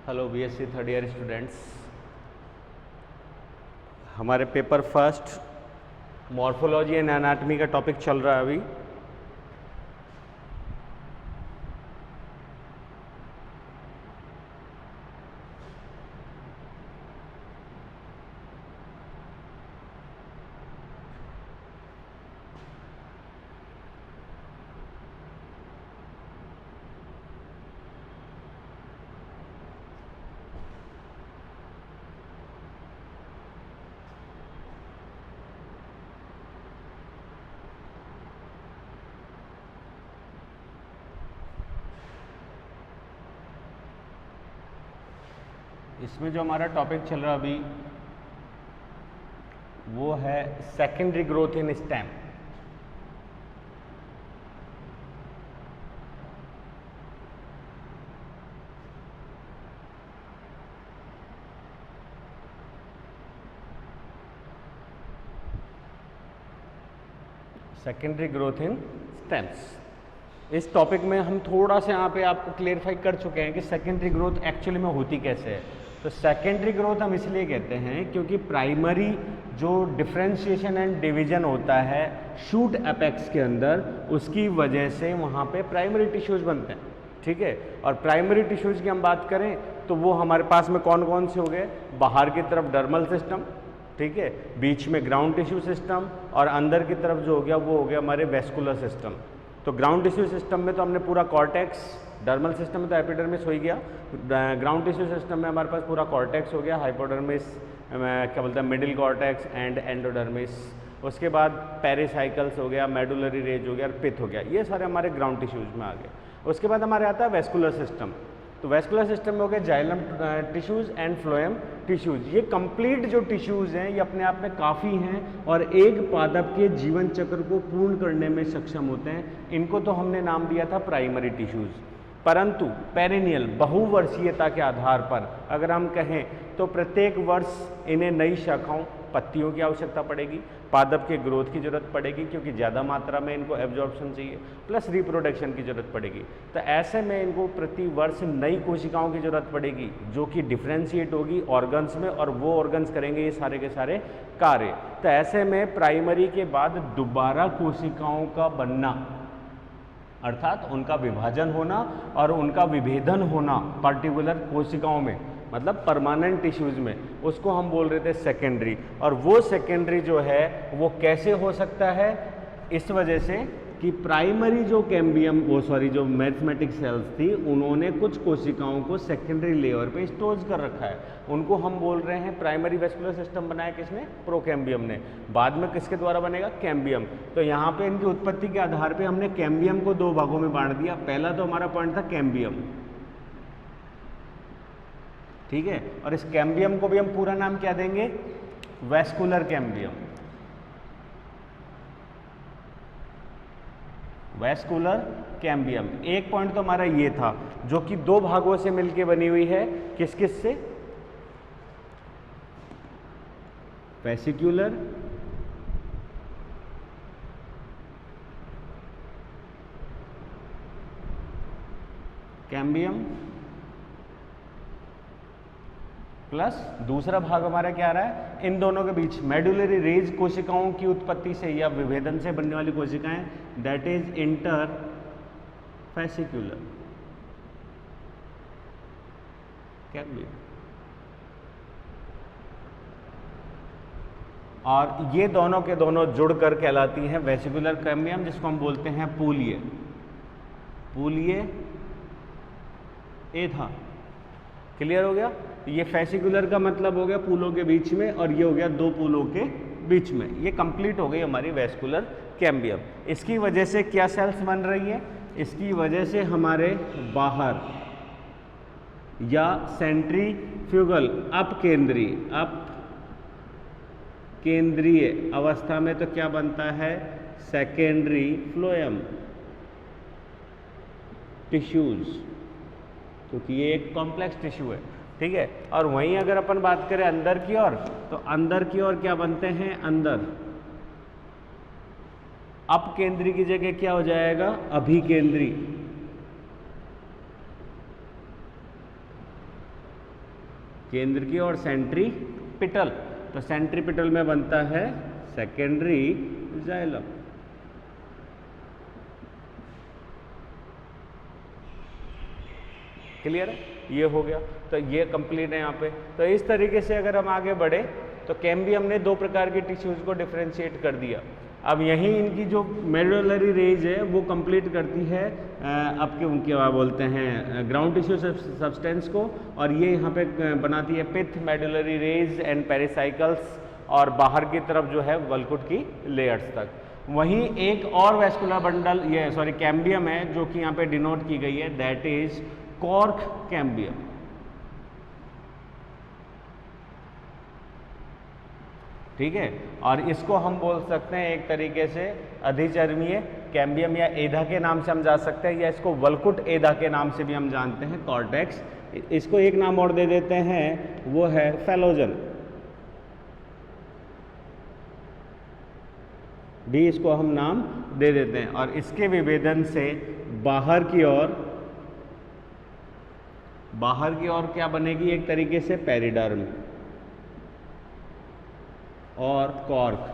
Hello BSc third year students, हमारे paper first morphology and anatomy का topic चल रहा है अभी। इसमें जो हमारा टॉपिक चल रहा है अभी वो है secondary growth in stem. Secondary growth in stems. इस टॉपिक में हम थोड़ा सा यहाँ पे आपको क्लियरफाई कर चुके हैं कि सेकेंडरी ग्रोथ एक्चुअली में होती कैसे है। तो सेकेंडरी ग्रोथ हम इसलिए कहते हैं क्योंकि प्राइमरी जो डिफरेंशिएशन एंड डिवीजन होता है शूट एपेक्स के अंदर, उसकी वजह से वहाँ पे प्राइमरी टिश्यूज बनते हैं। ठीक है, और प्राइमरी टिश्यूज की हम बात करें तो वो हमारे पास में कौन कौन से हो गए? बाहर की तरफ डर्मल सिस्टम, ठीक है, बीच में ग्राउंड टिश्यू सिस्टम, और अंदर की तरफ जो हो गया वो हो गया हमारे वेस्कुलर सिस्टम। तो ग्राउंड टिश्यू सिस्टम में तो हमने पूरा कॉर्टेक्स, डर्मल सिस्टम में तो एपिडर्मिस हो ही गया, ग्राउंड टिश्यू सिस्टम में हमारे पास पूरा कॉर्टेक्स हो गया, हाइपोडर्मिस, क्या बोलते हैं, मिडिल कॉर्टेक्स एंड एंडोडर्मिस। उसके बाद पेरिसाइकल्स हो गया, मेडुलरी रेज हो गया और पिथ हो गया, ये सारे हमारे ग्राउंड टिश्यूज में आ गए। उसके बाद हमारे आता है वेस्कुलर सिस्टम। तो वेस्कुलर सिस्टम में हो गया xylem tissues and phloem tissues. ये कंप्लीट जो टिश्यूज हैं ये अपने आप में काफ़ी हैं और एक पादप के जीवन चक्र को पूर्ण करने में सक्षम होते हैं। इनको तो हमने नाम दिया था प्राइमरी टिश्यूज, परंतु पेरिनियल बहुवर्षीयता के आधार पर अगर हम कहें तो प्रत्येक वर्ष इन्हें नई शाखाओं, पत्तियों की आवश्यकता पड़ेगी, पादप के ग्रोथ की जरूरत पड़ेगी क्योंकि ज़्यादा मात्रा में इनको एब्जॉर्प्शन चाहिए, प्लस रिप्रोडक्शन की जरूरत पड़ेगी। तो ऐसे में इनको प्रति वर्ष नई कोशिकाओं की जरूरत पड़ेगी जो कि डिफ्रेंशिएट होगी ऑर्गन्स में, और वो ऑर्गन्स करेंगे ये सारे के सारे कार्य। तो ऐसे में प्राइमरी के बाद दोबारा कोशिकाओं का बनना, अर्थात उनका विभाजन होना और उनका विभेदन होना पर्टिकुलर कोशिकाओं में, मतलब परमानेंट टिश्यूज में, उसको हम बोल रहे थे सेकेंडरी। और वो सेकेंडरी जो है वो कैसे हो सकता है? इस वजह से कि प्राइमरी जो कैम्बियम, जो मैथमेटिक सेल्स थी, उन्होंने कुछ कोशिकाओं को सेकेंडरी लेयर पे स्टोर कर रखा है। उनको हम बोल रहे हैं प्राइमरी वेस्कुलर सिस्टम बनाया किसने? प्रोकैम्बियम ने। बाद में किसके द्वारा बनेगा? कैम्बियम। तो यहाँ पे इनकी उत्पत्ति के आधार पे हमने कैम्बियम को दो भागों में बांट दिया। पहला तो हमारा पॉइंट था कैम्बियम, ठीक है, और इस कैम्बियम को भी हम पूरा नाम क्या देंगे? Vascular cambium. Vascular cambium. एक पॉइंट तो हमारा ये था जो कि दो भागों से मिलके बनी हुई है। किस किस से? वेसिक्युलर कैम्बियम प्लस दूसरा भाग हमारा क्या आ रहा है? इन दोनों के बीच मेडुलरी रेज कोशिकाओं की उत्पत्ति से या विभेदन से बनने वाली कोशिकाएं, दैट इज इंटर फैसिक्युलर कैम्बियम। और ये दोनों के दोनों जुड़कर कहलाती हैं वेसिकुलर कैम्बियम, जिसको हम बोलते हैं पूलिये। पूलिये ए था, क्लियर हो गया? ये फैसिकुलर का मतलब हो गया पूलों के बीच में, और ये हो गया दो पूलों के बीच में। ये कंप्लीट हो गई हमारी वेस्कुलर कैम्बियम। इसकी वजह से क्या सेल्स बन रही हैं? इसकी वजह से हमारे बाहर या सेंट्रीफ्यूगल केंद्रीय अवस्था में तो क्या बनता है? सेकेंडरी फ्लोएम टिश्यूज, क्योंकि ये एक कॉम्प्लेक्स टिश्यू है, ठीक है। और वहीं अगर अपन बात करें अंदर की ओर, तो अंदर की ओर क्या बनते हैं? अंदर अपकेंद्री की जगह क्या हो जाएगा? अभिकेंद्री। केंद्र की, और सेंट्रीपिटल, तो सेंट्रीपिटल में बनता है सेकेंडरी जाइलम। क्लियर है? ये हो गया, तो ये कंप्लीट है यहाँ पे। तो इस तरीके से अगर हम आगे बढ़े तो कैम्बियम ने दो प्रकार के टिश्यूज को डिफरेंशिएट कर दिया। अब यहीं इनकी जो मेडुलरी रेंज है वो कंप्लीट करती है आपके उनके क्या बोलते हैं ग्राउंड टिश्यू सब्सटेंस को, और ये यहाँ पे बनाती है पिथ, मेडुलरी रेंज एंड पेरिसाइकल्स, और बाहर की तरफ जो है वल्कुट की लेयर्स तक। वहीं एक और वेस्कुलर बंडल, ये सॉरी कैम्बियम है, जो कि यहाँ पे डिनोट की गई है, दैट इज कॉर्क कैम्बियम। ठीक है, और इसको हम बोल सकते हैं एक तरीके से अधिचर्मीय कैम्बियम, या एधा के नाम से हम जा सकते हैं, या इसको वल्कुट एधा के नाम से भी हम जानते हैं, कॉर्टेक्स। इसको एक नाम और दे देते हैं, वो है फैलोजन, भी इसको हम नाम दे देते हैं। और इसके विभेदन से बाहर की ओर क्या बनेगी, एक तरीके से पेरिडर्म और कॉर्क।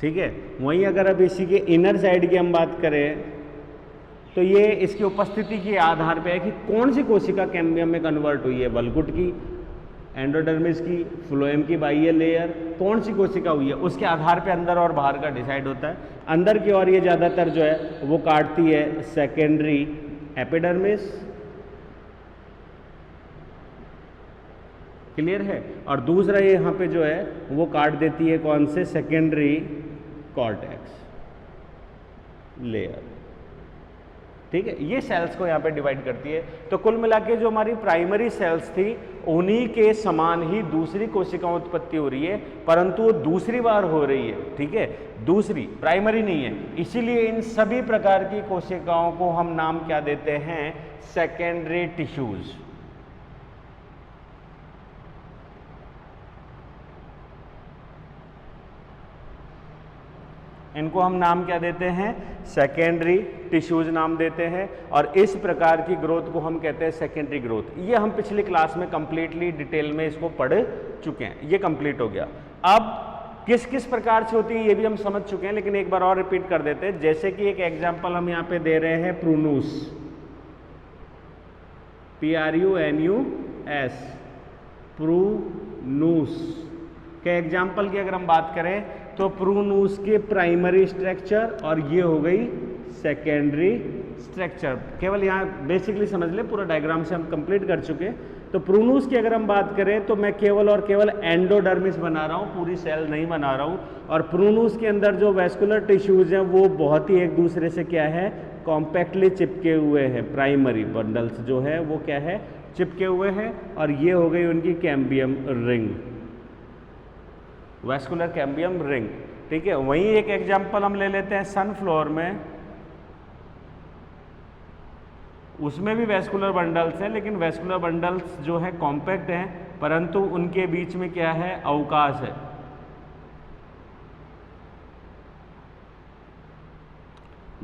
ठीक है, वहीं अगर अब इसी के इनर साइड की हम बात करें तो ये इसकी उपस्थिति के आधार पे है कि कौन सी कोशिका कैम्बियम में कन्वर्ट हुई है, वल्कुट की, एंडोडर्मिस की, फ्लोएम की बाह्य लेयर, कौन सी कोशिका हुई है, उसके आधार पे अंदर और बाहर का डिसाइड होता है। अंदर की ओर ये ज़्यादातर जो है वो काटती है सेकेंडरी एपिडर्मिस, क्लियर है, और दूसरा ये यहाँ पे जो है वो काट देती है कौन से, सेकेंडरी कॉर्टेक्स लेयर। ठीक है, ये सेल्स को यहाँ पे डिवाइड करती है। तो कुल मिला के जो हमारी प्राइमरी सेल्स थी उन्हीं के समान ही दूसरी कोशिकाओं उत्पत्ति हो रही है, परंतु वो दूसरी बार हो रही है। ठीक है, दूसरी, प्राइमरी नहीं है, इसीलिए इन सभी प्रकार की कोशिकाओं को हम नाम क्या देते हैं, सेकेंडरी टिश्यूज। इनको हम नाम क्या देते हैं, सेकेंडरी टिश्यूज नाम देते हैं, और इस प्रकार की ग्रोथ को हम कहते हैं सेकेंडरी ग्रोथ। ये हम पिछली क्लास में कंप्लीटली डिटेल में इसको पढ़ चुके हैं, ये कंप्लीट हो गया। अब किस किस प्रकार से होती है ये भी हम समझ चुके हैं, लेकिन एक बार और रिपीट कर देते हैं। जैसे कि एक एग्जाम्पल हम यहाँ पे दे रहे हैं, प्रूनूस, PRUNUS, प्रूनूस के एग्जाम्पल की अगर हम बात करें तो प्रूनूस के प्राइमरी स्ट्रक्चर, और ये हो गई सेकेंडरी स्ट्रक्चर। केवल यहाँ बेसिकली समझ ले, पूरा डायग्राम से हम कंप्लीट कर चुके। तो प्रूनूस की अगर हम बात करें तो मैं केवल और केवल एंडोडर्मिस बना रहा हूँ, पूरी सेल नहीं बना रहा हूँ। और प्रूनूस के अंदर जो वेस्कुलर टिश्यूज हैं वो बहुत ही एक दूसरे से क्या है, कॉम्पैक्टली चिपके हुए हैं। प्राइमरी बंडल्स जो है वो क्या है, चिपके हुए हैं, और ये हो गई उनकी cambium ring, vascular cambium ring. ठीक है, वहीं एक एग्जाम्पल हम ले लेते हैं सनफ्लावर में, उसमें भी वेस्कुलर बंडल्स हैं, लेकिन वेस्कुलर बंडल्स जो है कॉम्पैक्ट हैं, परंतु उनके बीच में क्या है, अवकाश है।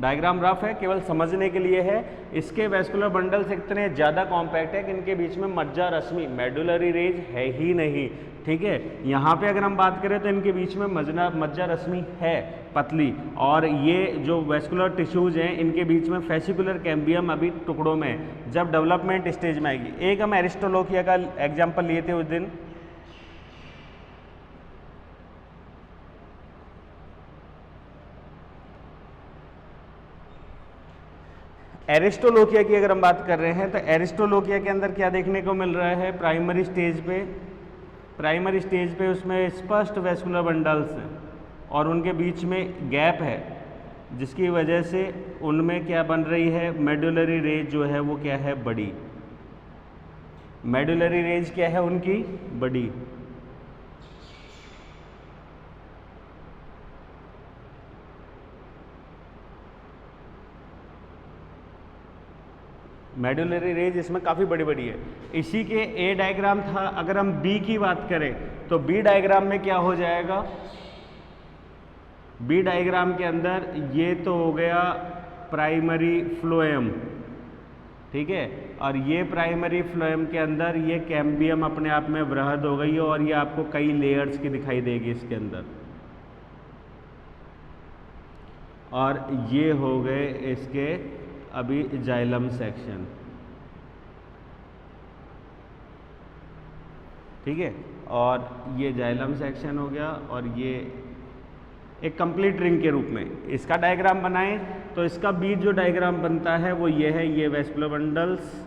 डायग्राम रफ है, केवल समझने के लिए है। इसके वेस्कुलर बंडल्स इतने ज़्यादा कॉम्पैक्ट है कि इनके बीच में मज्जा रश्मि, मेडुलरी रेंज है ही नहीं। ठीक है, यहाँ पे अगर हम बात करें तो इनके बीच में मज्जा रश्मि है पतली, और ये जो वेस्कुलर टिश्यूज हैं इनके बीच में फेसिकुलर कैम्बियम अभी टुकड़ों में, जब डेवलपमेंट स्टेज में आएगी। एक हम एरिस्टोलोकिया का एग्जाम्पल लिए थे उस दिन, एरिस्टोलोकिया की अगर हम बात कर रहे हैं तो एरिस्टोलोकिया के अंदर क्या देखने को मिल रहा है, प्राइमरी स्टेज पे उसमें स्पष्ट वेस्कुलर बंडल्स हैं और उनके बीच में गैप है, जिसकी वजह से उनमें क्या बन रही है, मेडुलरी रेंज जो है वो क्या है, बड़ी। मेडुलरी रेंज क्या है उनकी, बड़ी। मेडुलरी रेंज इसमें काफ़ी बड़ी बड़ी है। इसी के ए डायग्राम था। अगर हम बी की बात करें तो बी डायग्राम में क्या हो जाएगा, बी डायग्राम के अंदर ये तो हो गया प्राइमरी फ्लोएम, ठीक है। और ये प्राइमरी फ्लोएम के अंदर ये कैम्बियम अपने आप में वृहद हो गई है और ये आपको कई लेयर्स की दिखाई देगी इसके अंदर। और ये हो गए इसके अभी जाइलम सेक्शन, ठीक है। और ये जाइलम सेक्शन हो गया और ये एक कंप्लीट रिंग के रूप में इसका डायग्राम बनाएं तो इसका बीच जो डायग्राम बनता है वो ये है, ये वेस्कुलर बंडल्स,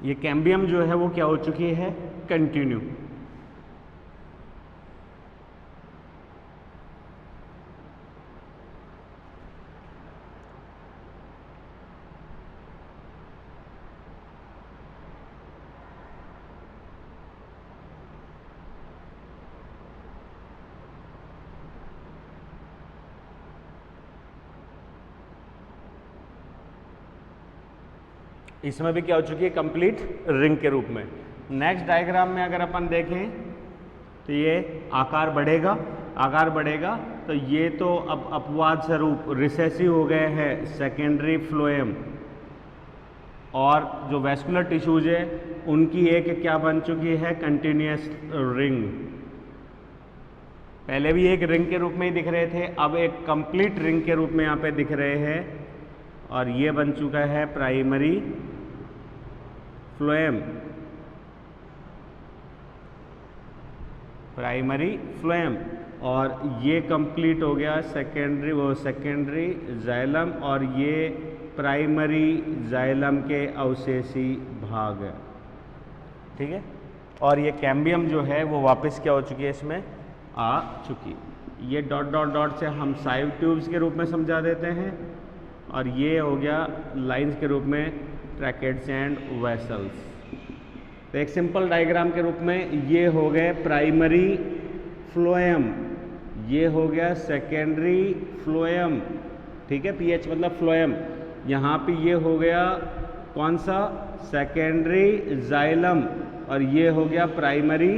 ये कैम्बियम जो है वो क्या हो चुकी है, कंटिन्यू। इसमें भी क्या हो चुकी है, कंप्लीट रिंग के रूप में। नेक्स्ट डायग्राम में अगर अपन देखें तो ये आकार बढ़ेगा, आकार बढ़ेगा तो ये तो अब अपवाद स्वरूप रिसेसिव हो गए हैं सेकेंडरी फ्लोएम, और जो वेस्कुलर टिश्यूज है उनकी एक क्या बन चुकी है, कंटिन्यूअस रिंग। पहले भी एक रिंग के रूप में ही दिख रहे थे, अब एक कंप्लीट रिंग के रूप में यहाँ पे दिख रहे हैं, और ये बन चुका है प्राइमरी फ्लोएम, प्राइमरी फ्लोएम। और ये कंप्लीट हो गया सेकेंडरी, वो सेकेंडरी जाइलम, और ये प्राइमरी जाइलम के अवशेषी भाग है, ठीक है। और ये कैम्बियम जो है वो वापस क्या हो चुकी है, इसमें आ चुकी। ये डॉट डॉट डॉट से हम साइव ट्यूब्स के रूप में समझा देते हैं, और ये हो गया लाइंस के रूप में ट्रैकेट्स एंड वेसल्स। तो एक सिंपल डायग्राम के रूप में ये हो गए प्राइमरी फ्लोएम, ये हो गया सेकेंडरी फ्लोएम, ठीक है। पीएच मतलब फ्लोएम। यहाँ पे ये हो गया कौन सा, सेकेंडरी जाइलम, और ये हो गया प्राइमरी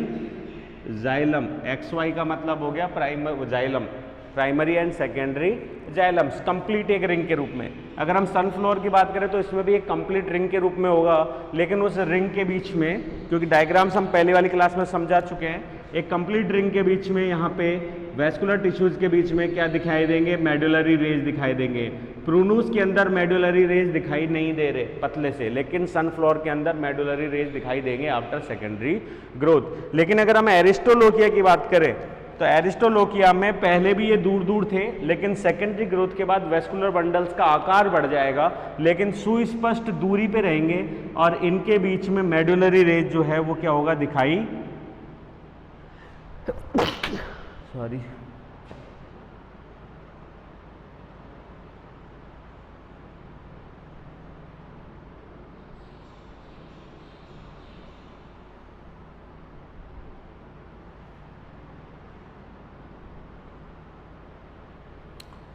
जाइलम। एक्स वाई का मतलब हो गया primary xylem, primary and secondary xylems, complete एक रिंग के रूप में। अगर हम सनफ्लोवर की बात करें तो इसमें भी एक कंप्लीट रिंग के रूप में होगा, लेकिन उस रिंग के बीच में, क्योंकि डायग्राम्स हम पहले वाली क्लास में समझा चुके हैं, एक कंप्लीट रिंग के बीच में यहाँ पे वेस्कुलर टिश्यूज के बीच में क्या दिखाई देंगे, मेडुलरी रेज दिखाई देंगे। प्रूनूस के अंदर मेडुलरी रेज दिखाई नहीं दे रहे पतले से, लेकिन सनफ्लोवर के अंदर मेडुलरी रेज दिखाई देंगे आफ्टर सेकेंडरी ग्रोथ। लेकिन अगर हम एरिस्टोलोकिया की बात करें तो एरिस्टोलोकिया में पहले भी ये दूर दूर थे, लेकिन सेकेंडरी ग्रोथ के बाद वेस्कुलर बंडल्स का आकार बढ़ जाएगा, लेकिन सुस्पष्ट दूरी पे रहेंगे, और इनके बीच में मेडुलरी रेज जो है वो क्या होगा, दिखाई सॉरी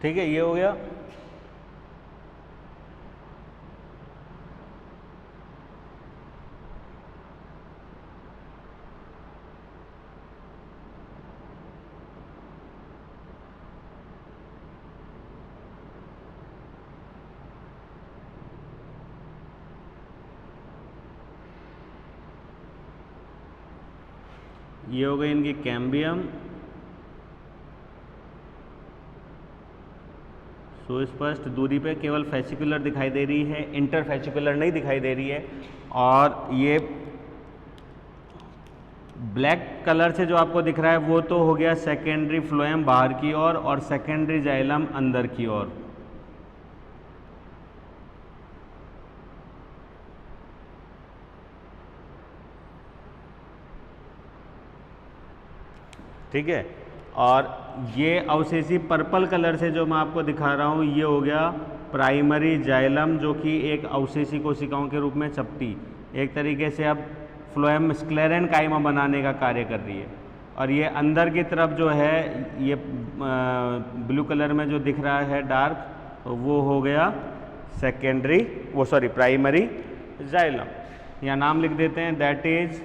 ठीक है, ये हो गया। ये हो गई इनकी कैम्बियम, सुस्पष्ट दूरी पे केवल फैसिकुलर दिखाई दे रही है, इंटरफैसिकुलर नहीं दिखाई दे रही है। और ये ब्लैक कलर से जो आपको दिख रहा है वो तो हो गया सेकेंडरी फ्लोएम बाहर की ओर और सेकेंडरी जाइलम अंदर की ओर। ठीक है, और ये अवशेषी पर्पल कलर से जो मैं आपको दिखा रहा हूँ ये हो गया प्राइमरी जाइलम, जो कि एक अवशेषी कोशिकाओं के रूप में चपटी एक तरीके से अब फ्लोएम स्क्लेरेन काइमा बनाने का कार्य कर रही है। और ये अंदर की तरफ जो है ये ब्लू कलर में जो दिख रहा है डार्क, वो हो गया प्राइमरी जाइलम। यहाँ नाम लिख देते हैं, दैट इज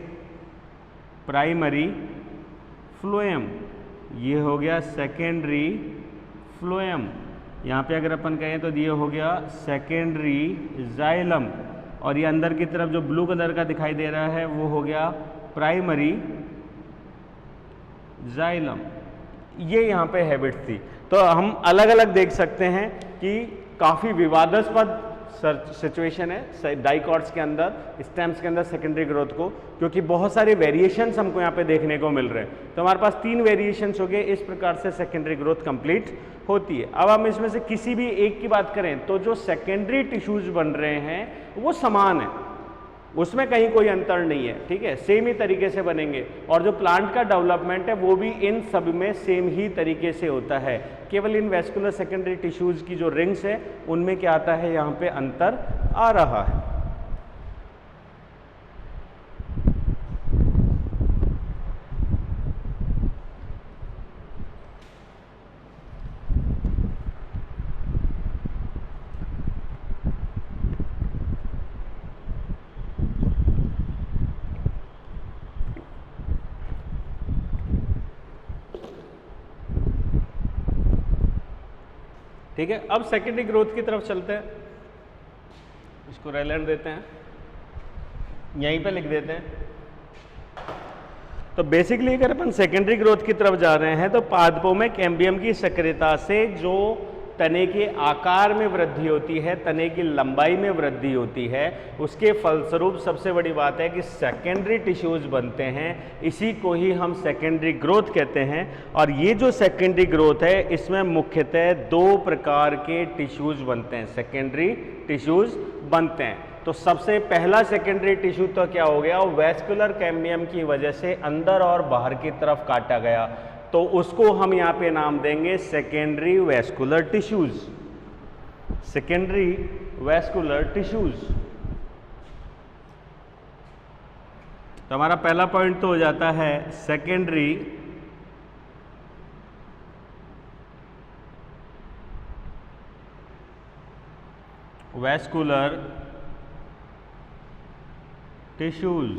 प्राइमरी फ्लोएम। ये हो गया सेकेंडरी फ्लोएम। यहाँ पे अगर अपन कहें तो ये हो गया सेकेंडरी जाइलम। और ये अंदर की तरफ जो ब्लू कलर का दिखाई दे रहा है वो हो गया प्राइमरी जाइलम। ये यहाँ पे हैबिट थी। तो हम अलग अलग देख सकते हैं कि काफ़ी विवादास्पद सिचुएशन है डाइकॉट्स के अंदर, स्टेम्स के अंदर सेकेंडरी ग्रोथ को, क्योंकि बहुत सारे वेरिएशंस हमको यहाँ पे देखने को मिल रहे हैं। तो हमारे पास 3 वेरिएशंस हो गए, इस प्रकार से सेकेंडरी ग्रोथ कंप्लीट होती है। अब हम इसमें से किसी भी एक की बात करें तो जो सेकेंडरी टिश्यूज बन रहे हैं वो समान है, उसमें कहीं कोई अंतर नहीं है। ठीक है, सेम ही तरीके से बनेंगे। और जो प्लांट का डेवलपमेंट है वो भी इन सब में सेम ही तरीके से होता है। केवल इन वेस्कुलर सेकेंडरी टिश्यूज की जो रिंग्स है उनमें क्या आता है, यहाँ पे अंतर आ रहा है। ठीक है, अब सेकेंडरी ग्रोथ की तरफ चलते हैं। इसको रेलेंट देते हैं, यहीं पे लिख देते हैं। तो बेसिकली अगर अपन सेकेंडरी ग्रोथ की तरफ जा रहे हैं तो पादपों में कैम्बियम की सक्रियता से जो तने के आकार में वृद्धि होती है, तने की लंबाई में वृद्धि होती है, उसके फलस्वरूप सबसे बड़ी बात है कि सेकेंडरी टिश्यूज बनते हैं। इसी को ही हम सेकेंडरी ग्रोथ कहते हैं। और ये जो सेकेंडरी ग्रोथ है इसमें मुख्यतः 2 प्रकार के टिश्यूज बनते हैं, सेकेंडरी टिश्यूज बनते हैं। तो सबसे पहला सेकेंडरी टिश्यू तो क्या हो गया, वेस्कुलर कैम्बियम की वजह से अंदर और बाहर की तरफ काटा गया, तो उसको हम यहाँ पे नाम देंगे secondary vascular tissues. Secondary vascular tissues. तो हमारा पहला पॉइंट तो हो जाता है सेकेंडरी वेस्कुलर टिश्यूज।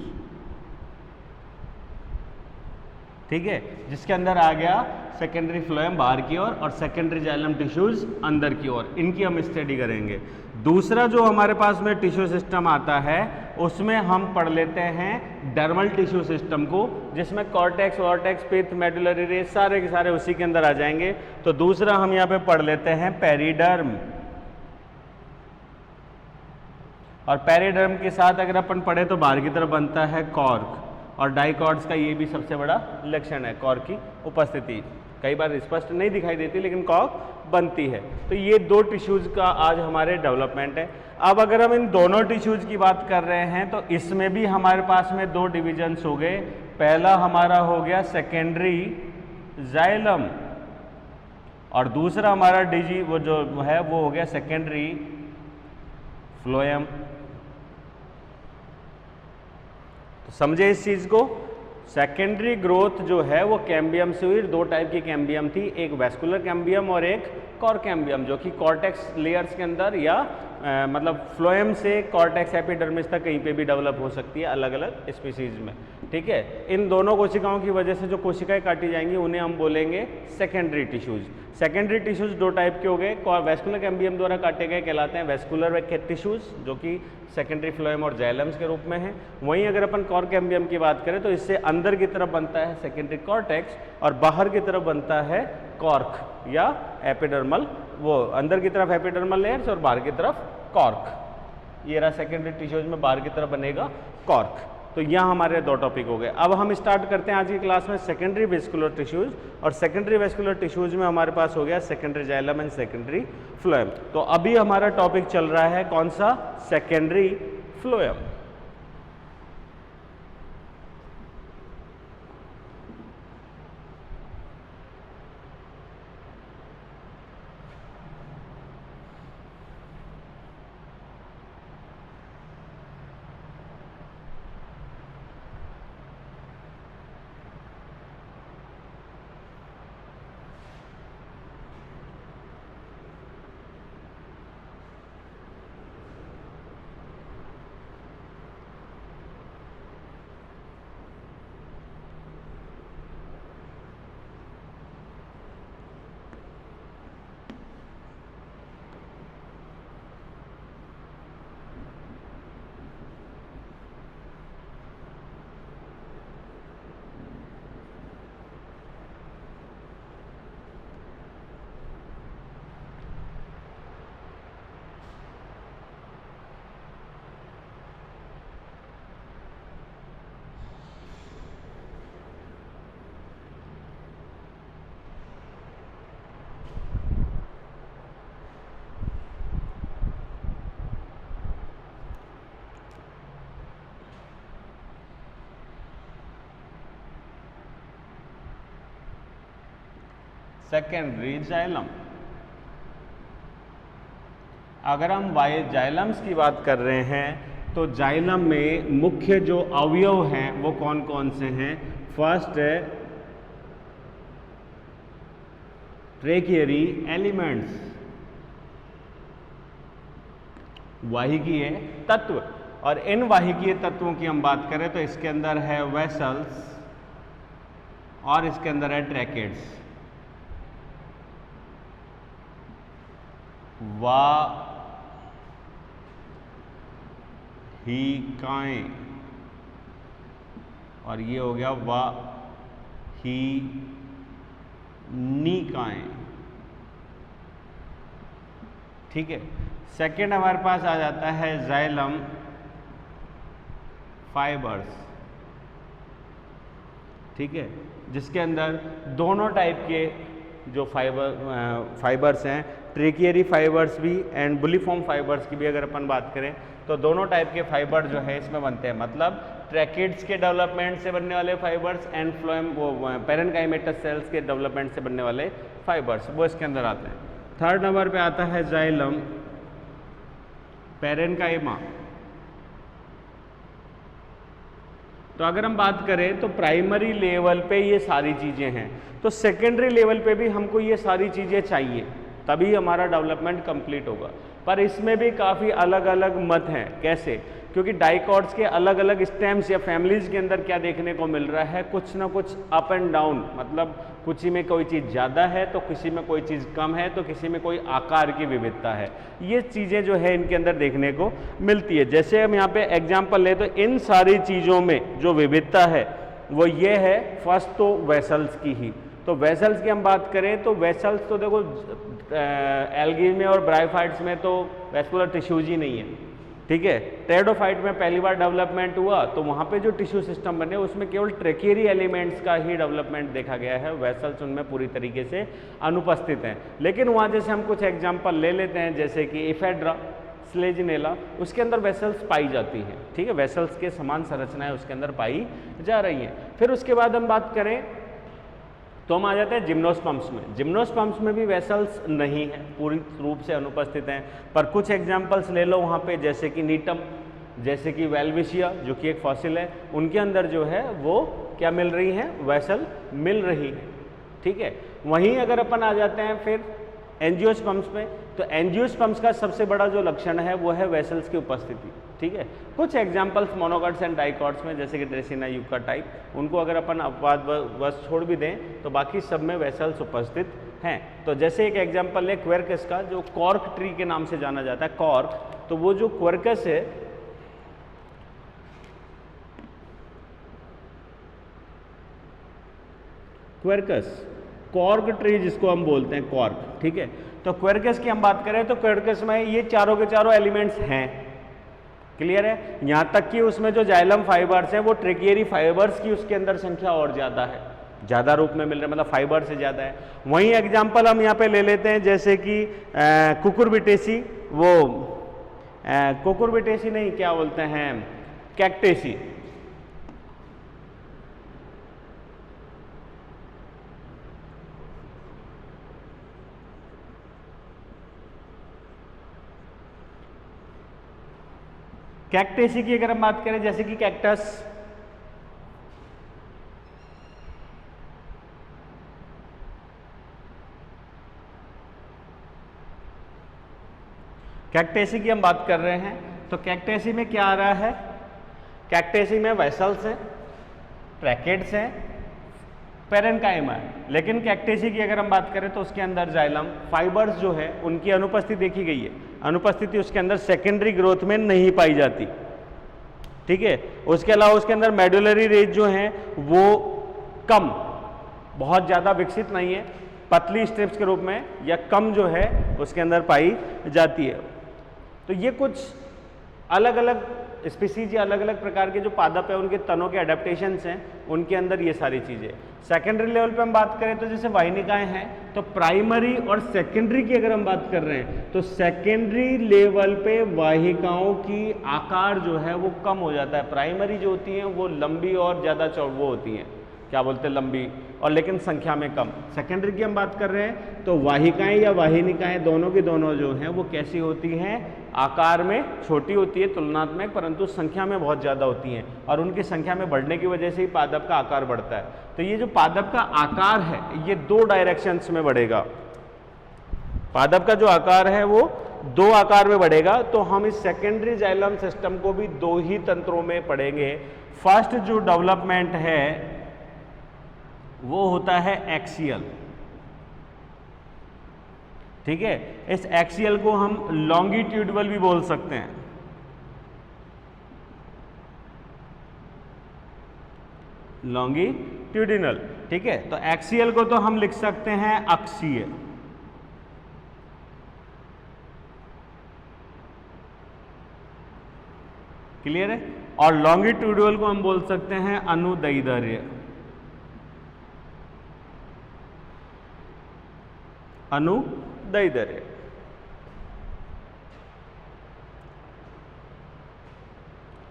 ठीक है, जिसके अंदर आ गया सेकेंडरी फ्लोएम बाहर की ओर और सेकेंडरी जाइलम टिश्यूज अंदर की ओर। इनकी हम स्टडी करेंगे। दूसरा जो हमारे पास में टिश्यू सिस्टम आता है उसमें हम पढ़ लेते हैं डर्मल टिश्यू सिस्टम को, जिसमें कॉर्टेक्स, वॉर्टेक्स, पिथ, मेडुलरी रेस सारे के सारे उसी के अंदर आ जाएंगे। तो दूसरा हम यहाँ पे पढ़ लेते हैं पेरिडर्म। और पेरिडर्म के साथ अगर अपन पढ़े तो बाहर की तरफ बनता है कॉर्क। और डाइकॉट्स का ये भी सबसे बड़ा लक्षण है, कॉर्क की उपस्थिति। कई बार स्पष्ट नहीं दिखाई देती लेकिन कॉर्क बनती है। तो ये 2 टिश्यूज का आज हमारे डेवलपमेंट है। अब अगर हम इन दोनों टिश्यूज की बात कर रहे हैं तो इसमें भी हमारे पास में 2 डिविजन्स हो गए। पहला हमारा हो गया सेकेंडरी जाइलम और दूसरा हमारा वो जो है वो हो गया सेकेंडरी फ्लोएम। तो समझे इस चीज को। सेकेंडरी ग्रोथ जो है वो कैम्बियम से हुई। 2 टाइप की कैम्बियम थी, एक वेस्कुलर कैम्बियम और एक कॉर कैम्बियम, जो कि कॉर्टेक्स लेयर्स के अंदर या मतलब फ्लोएम से कॉर्टेक्स एपिडर्मिस तक कहीं पे भी डेवलप हो सकती है अलग अलग स्पीसीज में। ठीक है, इन दोनों कोशिकाओं की वजह से जो कोशिकाएं काटी जाएंगी उन्हें हम बोलेंगे सेकेंडरी टिश्यूज। सेकेंडरी टिश्यूज दो टाइप के हो गए, वैस्कुलर कैम्बियम द्वारा काटे गए कहलाते हैं वैस्कुलर टिश्यूज, जो कि सेकेंडरी फ्लोएम और जाइलम्स के रूप में है। वहीं अगर अपन कॉर कैम्बियम की बात करें तो इससे अंदर की तरफ बनता है सेकेंडरी कॉर्टेक्स और बाहर की तरफ बनता है कॉर्क या एपिडर्मल, वो अंदर की तरफ एपिडर्मल लेयर्स और बाहर की तरफ कॉर्क। ये रहा सेकेंडरी टिश्यूज में बाहर की तरफ बनेगा कॉर्क। तो यहाँ हमारे दो टॉपिक हो गए। अब हम स्टार्ट करते हैं आज की क्लास में सेकेंडरी वेस्कुलर टिश्यूज, और सेकेंडरी वेस्कुलर टिश्यूज में हमारे पास हो गया secondary xylem and secondary phloem. तो अभी हमारा टॉपिक चल रहा है कौन सा, सेकेंडरी फ्लोएम। Secondary xylem. अगर हम जाइलम्स की बात कर रहे हैं तो जाइलम में मुख्य जो अवयव हैं वो कौन कौन से हैं। फर्स्ट है ट्रेकियरी एलिमेंट्स, वाहिकीय तत्व, और इन वाहिकीय तत्वों की हम बात करें तो इसके अंदर है वेसल्स और इसके अंदर है ट्रैकेट्स। वाहिकाएं, और ये हो गया वाहिनिकाएं। ठीक है। सेकेंड हमारे पास आ जाता है जाइलम फाइबर्स। ठीक है, जिसके अंदर दोनों टाइप के जो फाइबर्स हैं, ट्रेकियरी फाइबर्स भी एंड बुलिफॉर्म फाइबर्स की भी अगर अपन बात करें तो दोनों टाइप के फाइबर जो है इसमें बनते हैं। मतलब ट्रैकिड्स के डेवलपमेंट से बनने वाले फाइबर्स एंड फ्लोएम वो पेरेन्काइमेटस सेल्स के डेवलपमेंट से बनने वाले फाइबर्स वो इसके अंदर आते हैं। थर्ड नंबर पे आता है जाइलम पेरेन्काइमा। तो अगर हम बात करें तो प्राइमरी लेवल पे ये सारी चीज़ें हैं, तो सेकेंडरी लेवल पे भी हमको ये सारी चीज़ें चाहिए, तभी हमारा डेवलपमेंट कंप्लीट होगा। पर इसमें भी काफ़ी अलग अलग मत हैं। कैसे? क्योंकि डाइकॉट्स के अलग अलग स्टेम्स या फैमिलीज के अंदर क्या देखने को मिल रहा है, कुछ ना कुछ अप एंड डाउन, मतलब कुछ में कोई चीज़ ज़्यादा है तो किसी में कोई चीज़ कम है, तो किसी में कोई आकार की विविधता है। ये चीज़ें जो है इनके अंदर देखने को मिलती है। जैसे हम यहाँ पे एग्जाम्पल ले तो इन सारी चीज़ों में जो विविधता है वो ये है, फर्स्ट तो वेसल्स की ही। तो वेसल्स की हम बात करें तो वेसल्स तो देखो एल्गी में और ब्रायोफाइट्स में तो वेस्कुलर टिश्यूज ही नहीं है। ठीक है, टेरिडोफाइट में पहली बार डेवलपमेंट हुआ तो वहाँ पे जो टिश्यू सिस्टम बने उसमें केवल ट्रेकियरी एलिमेंट्स का ही डेवलपमेंट देखा गया है, वेसल्स उनमें पूरी तरीके से अनुपस्थित हैं। लेकिन वहाँ जैसे हम कुछ एग्जाम्पल ले लेते हैं, जैसे कि इफेड्रा, स्लेजिनेला, उसके अंदर वेसल्स पाई जाती हैं। ठीक है, वेसल्स के समान संरचनाएं उसके अंदर पाई जा रही हैं। फिर उसके बाद हम बात करें तो हम आ जाते हैं जिम्नोस्पर्म्स में। जिम्नोस्पर्म्स में भी वेसल्स नहीं है, पूरी रूप से अनुपस्थित हैं। पर कुछ एग्जाम्पल्स ले लो वहाँ पे, जैसे कि नीटम, जैसे कि वेल्विशिया जो कि एक फॉसिल है, उनके अंदर जो है वो क्या मिल रही हैं, वेसल मिल रही है। ठीक है, वहीं अगर अपन आ जाते हैं फिर एंजियोस्पर्म्स में, तो एंजियोस्पर्म्स का सबसे बड़ा जो लक्षण है वो है वेसल्स की उपस्थिति। ठीक है, कुछ एग्जाम्पल्स मोनोकॉट्स एंड डाइकॉट्स में, जैसे कि ड्रेसिना यूका टाइप, उनको अगर अपन अपवाद वश छोड़ भी दें तो बाकी सब में वेसल्स उपस्थित हैं। तो जैसे एक एग्जांपल है क्वेर्कस का, जो कॉर्क ट्री के नाम से जाना जाता है, कॉर्क। तो वो जो क्वेर्कस है, क्वेर्कस, कॉर्क ट्री जिसको हम बोलते हैं, कॉर्क, ठीक है। तो क्वेर्कस की हम बात करें तो क्वेर्कस में ये चारों के चारों एलिमेंट्स हैं, क्लियर है। यहां तक कि उसमें जो जाइलम फाइबर्स हैं वो ट्रेकियरी फाइबर्स की उसके अंदर संख्या और ज्यादा है, ज्यादा रूप में मिल रहा है, मतलब फाइबर से ज्यादा है। वहीं एग्जाम्पल हम यहाँ पे ले लेते हैं, जैसे कि कुकुरबिटेसी, वो कुकुरबिटेसी नहीं, क्या बोलते हैं, कैक्टेसी। कैक्टेसी की अगर हम बात करें, जैसे कि कैक्टस, कैक्टेसी की हम बात कर रहे हैं, तो कैक्टेसी में क्या आ रहा है, कैक्टेसी में वेसल्स हैं, ट्रैकेट्स हैं, पेरेन्काइमा है। लेकिन कैक्टेसी की अगर हम बात करें तो उसके अंदर जाइलम फाइबर्स जो है उनकी अनुपस्थिति देखी गई है, अनुपस्थिति उसके अंदर सेकेंडरी ग्रोथ में नहीं पाई जाती, ठीक है। उसके अलावा उसके अंदर मेडुलरी रेंज जो है वो कम, बहुत ज़्यादा विकसित नहीं है, पतली स्ट्रिप्स के रूप में या कम जो है उसके अंदर पाई जाती है। तो ये कुछ अलग अलग स्पीसीज या अलग अलग प्रकार के जो पादप है उनके तनों के अडेप्टेशंस हैं, उनके अंदर ये सारी चीज़ें। सेकेंडरी लेवल पे हम बात करें तो जैसे वाहिनिकाएं हैं, तो प्राइमरी और सेकेंडरी की अगर हम बात कर रहे हैं तो सेकेंडरी लेवल पे वाहिकाओं की आकार जो है वो कम हो जाता है। प्राइमरी जो होती हैं वो लंबी और ज़्यादा वो होती हैं, क्या बोलते हैं, लंबी, और लेकिन संख्या में कम। सेकेंडरी की हम बात कर रहे हैं तो वाहिकाएं या वाहिनिकाएं दोनों की दोनों जो हैं वो कैसी होती हैं, आकार में छोटी होती है तुलनात्मक, परंतु संख्या में बहुत ज़्यादा होती हैं, और उनकी संख्या में बढ़ने की वजह से ही पादप का आकार बढ़ता है। तो ये जो पादप का आकार है ये दो डायरेक्शंस में बढ़ेगा, पादप का जो आकार है वो दो आकार में बढ़ेगा। तो हम इस सेकेंडरी जाइलम सिस्टम को भी दो ही तंत्रों में पढ़ेंगे। फर्स्ट जो डेवलपमेंट है वो होता है एक्सियल, ठीक है। इस एक्सियल को हम लॉन्गिट्यूडनल भी बोल सकते हैं, लॉन्गिट्यूडिनल, ठीक है। तो एक्सियल को तो हम लिख सकते हैं अक्षीय, क्लियर है। और लॉन्गिट्यूडनल को हम बोल सकते हैं अनुदैर्ध्य, अनुदैर्ध्य,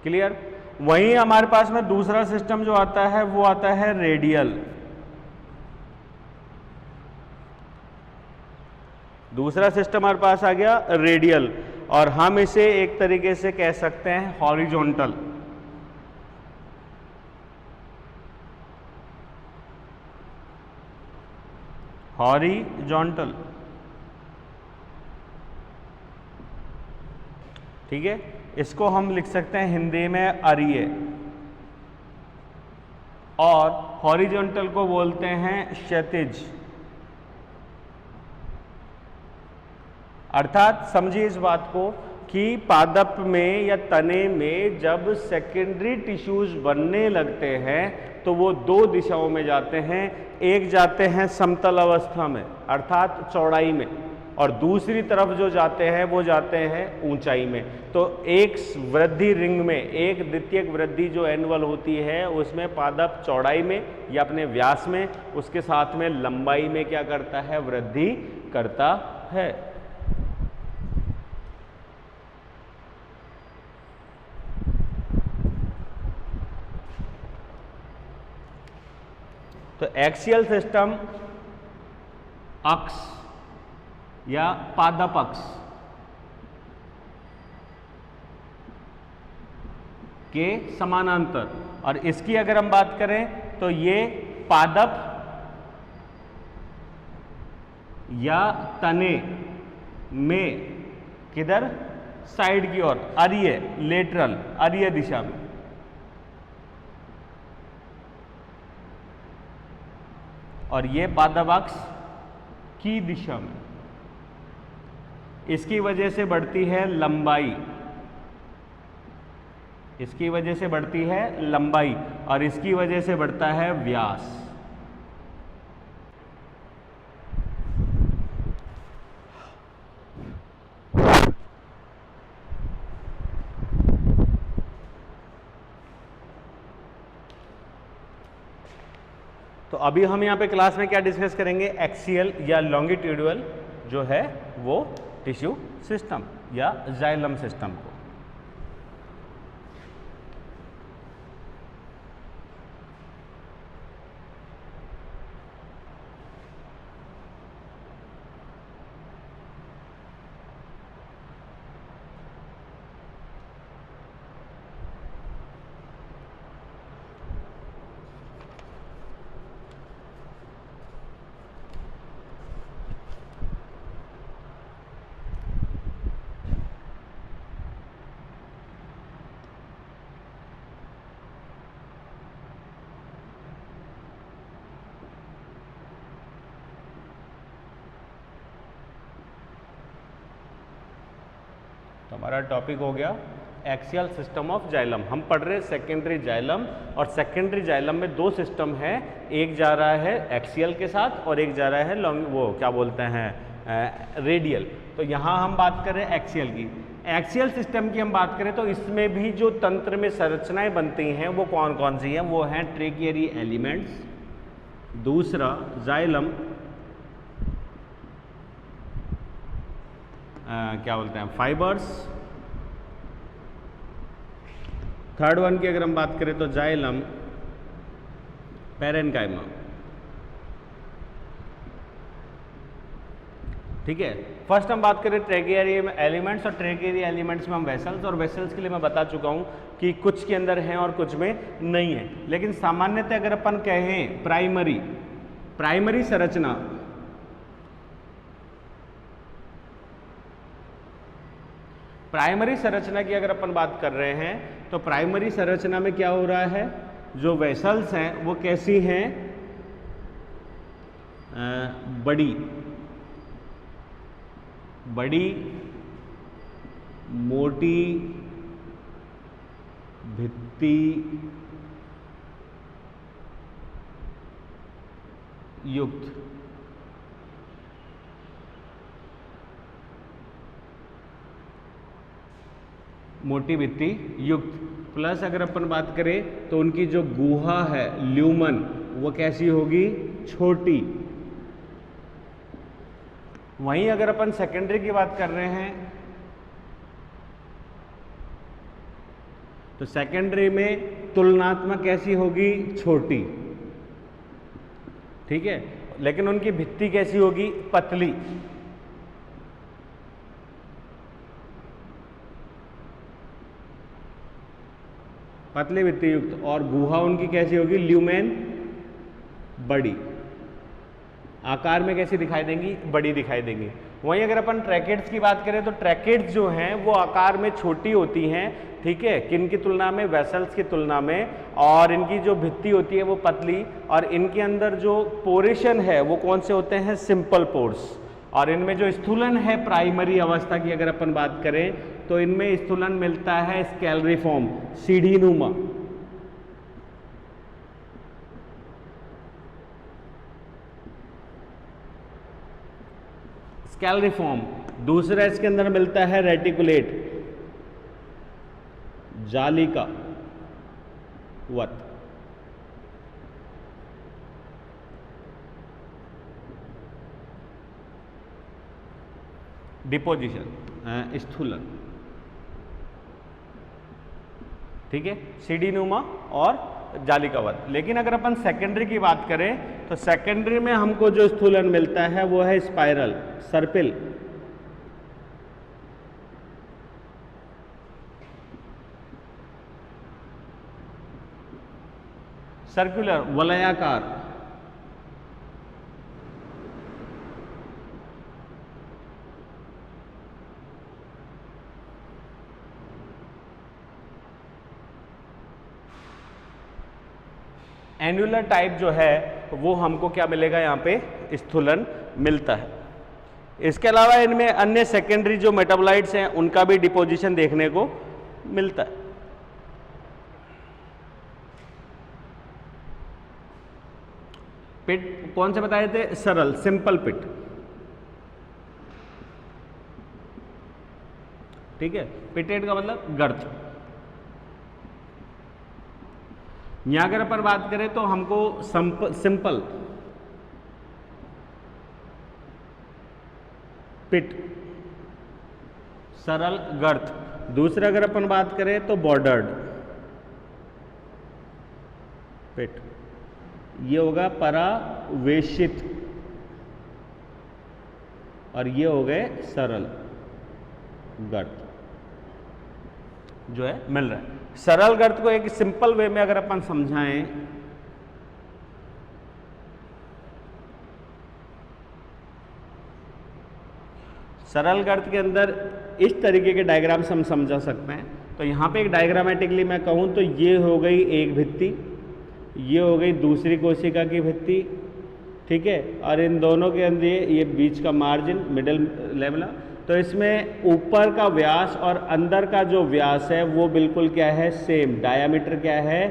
क्लियर। वहीं हमारे पास में दूसरा सिस्टम जो आता है वो आता है रेडियल, दूसरा सिस्टम हमारे पास आ गया रेडियल, और हम इसे एक तरीके से कह सकते हैं हॉरिजॉन्टल। हॉरिजॉन्टल, ठीक है। इसको हम लिख सकते हैं हिंदी में अरीय, और हॉरिजॉन्टल को बोलते हैं क्षैतिज। अर्थात समझिए इस बात को कि पादप में या तने में जब सेकेंडरी टिश्यूज बनने लगते हैं तो वो दो दिशाओं में जाते हैं, एक जाते हैं समतल अवस्था में अर्थात चौड़ाई में, और दूसरी तरफ जो जाते हैं वो जाते हैं ऊंचाई में। तो एक वृद्धि रिंग में एक द्वितीयक वृद्धि जो एनुअल होती है उसमें पादप चौड़ाई में या अपने व्यास में, उसके साथ में लंबाई में क्या करता है, वृद्धि करता है। तो एक्सियल सिस्टम अक्ष या पादप अक्ष के समानांतर, और इसकी अगर हम बात करें तो ये पादप या तने में किधर, साइड की ओर, अरीय, लेटरल, अरीय दिशा में। और ये पादप अक्ष की दिशा में। इसकी वजह से बढ़ती है लंबाई, इसकी वजह से बढ़ती है लंबाई, और इसकी वजह से बढ़ता है व्यास। तो अभी हम यहाँ पे क्लास में क्या डिस्कस करेंगे, एक्सियल या लॉन्गिट्यूडल जो है वो टिश्यू सिस्टम या जाइलम सिस्टम को। तो हमारा टॉपिक हो गया एक्सियल सिस्टम ऑफ जाइलम। हम पढ़ रहे हैं सेकेंडरी जाइलम, और सेकेंडरी जाइलम में दो सिस्टम है, एक जा रहा है एक्सियल के साथ और एक जा रहा है लॉन्ग, वो क्या बोलते हैं, रेडियल। तो यहाँ हम बात कर रहे हैं एक्सियल की। एक्सियल सिस्टम की हम बात करें तो इसमें भी जो तंत्र में संरचनाएं बनती हैं वो कौन कौन सी हैं, वो हैं ट्रेकियरी एलिमेंट्स, दूसरा जाइलम, क्या बोलते हैं, फाइबर्स, थर्ड वन की अगर हम बात करें तो जाइलम, पैरेन्काइमा। ठीक है, फर्स्ट हम बात करें ट्रेकियरी एलिमेंट्स, और ट्रेकियरी एलिमेंट्स में हम वेसल्स, और वेसल्स के लिए मैं बता चुका हूं कि कुछ के अंदर हैं और कुछ में नहीं है। लेकिन सामान्यतः अगर अपन कहें प्राइमरी संरचना, प्राइमरी संरचना की अगर अपन बात कर रहे हैं तो प्राइमरी संरचना में क्या हो रहा है, जो वेसल्स हैं वो कैसी हैं, बड़ी मोटी भित्ति युक्त, मोटी भित्ति युक्त, प्लस अगर अपन बात करें तो उनकी जो गुहा है ल्यूमन वो कैसी होगी, छोटी। वहीं अगर अपन सेकेंडरी की बात कर रहे हैं तो सेकेंडरी में तुलनात्मक कैसी होगी, छोटी। ठीक है, लेकिन उनकी भित्ति कैसी होगी, पतली। पतली भित्ति युक्त, और गुहा उनकी कैसी होगी, ल्यूमेन, बड़ी। आकार में कैसी दिखाई देंगी, बड़ी दिखाई देंगी। वहीं अगर अपन ट्रैकेट्स की बात करें तो ट्रैकेट्स जो हैं वो आकार में छोटी होती हैं, ठीक है, किन की तुलना में, वेसल्स की तुलना में, और इनकी जो भित्ति होती है वो पतली, और इनके अंदर जो पोरेशन है वो कौन से होते हैं, सिंपल पोर्स। और इनमें जो स्थूलन है प्राइमरी अवस्था की अगर अपन बात करें तो इनमें स्थूलन मिलता है स्केलरिफॉर्म, सीढ़ीनुमा। स्केलरिफॉर्म। दूसरा इसके अंदर मिलता है रेटिकुलेट, जालिका वत। डिपोजिशन, स्थूलन, ठीक है, सीढ़ीनुमा और जालिकावत। लेकिन अगर अपन सेकेंडरी की बात करें तो सेकेंडरी में हमको जो स्थूलन मिलता है वो है स्पाइरल, सर्पिल। सर्कुलर, वलयाकार। एन्युलर टाइप जो है वो हमको क्या मिलेगा, यहाँ पे स्थूलन मिलता है। इसके अलावा इनमें अन्य सेकेंडरी जो मेटाबोलाइट्स हैं उनका भी डिपोजिशन देखने को मिलता है। पिट कौन से बताए थे? सरल, सिंपल पिट। ठीक है, पिटेड का मतलब गर्त। यहां अगर अपन बात करें तो हमको सिंपल पिट, सरल गर्त। दूसरा अगर अपन बात करें तो बॉर्डर्ड पिट, ये होगा परावेशित, और ये हो गए सरल गर्त जो है मिल रहा है। सरल गर्त को एक सिंपल वे में अगर अपन समझाएं, सरल गर्त के अंदर इस तरीके के डायग्राम्स हम समझा सकते हैं। तो यहां पे एक डायग्रामेटिकली मैं कहूं तो ये हो गई एक भित्ति, ये हो गई दूसरी कोशिका की भित्ति, ठीक है, और इन दोनों के अंदर ये बीच का मार्जिन, मिडिल लेवला। तो इसमें ऊपर का व्यास और अंदर का जो व्यास है वो बिल्कुल क्या है? सेम। डायामीटर क्या है?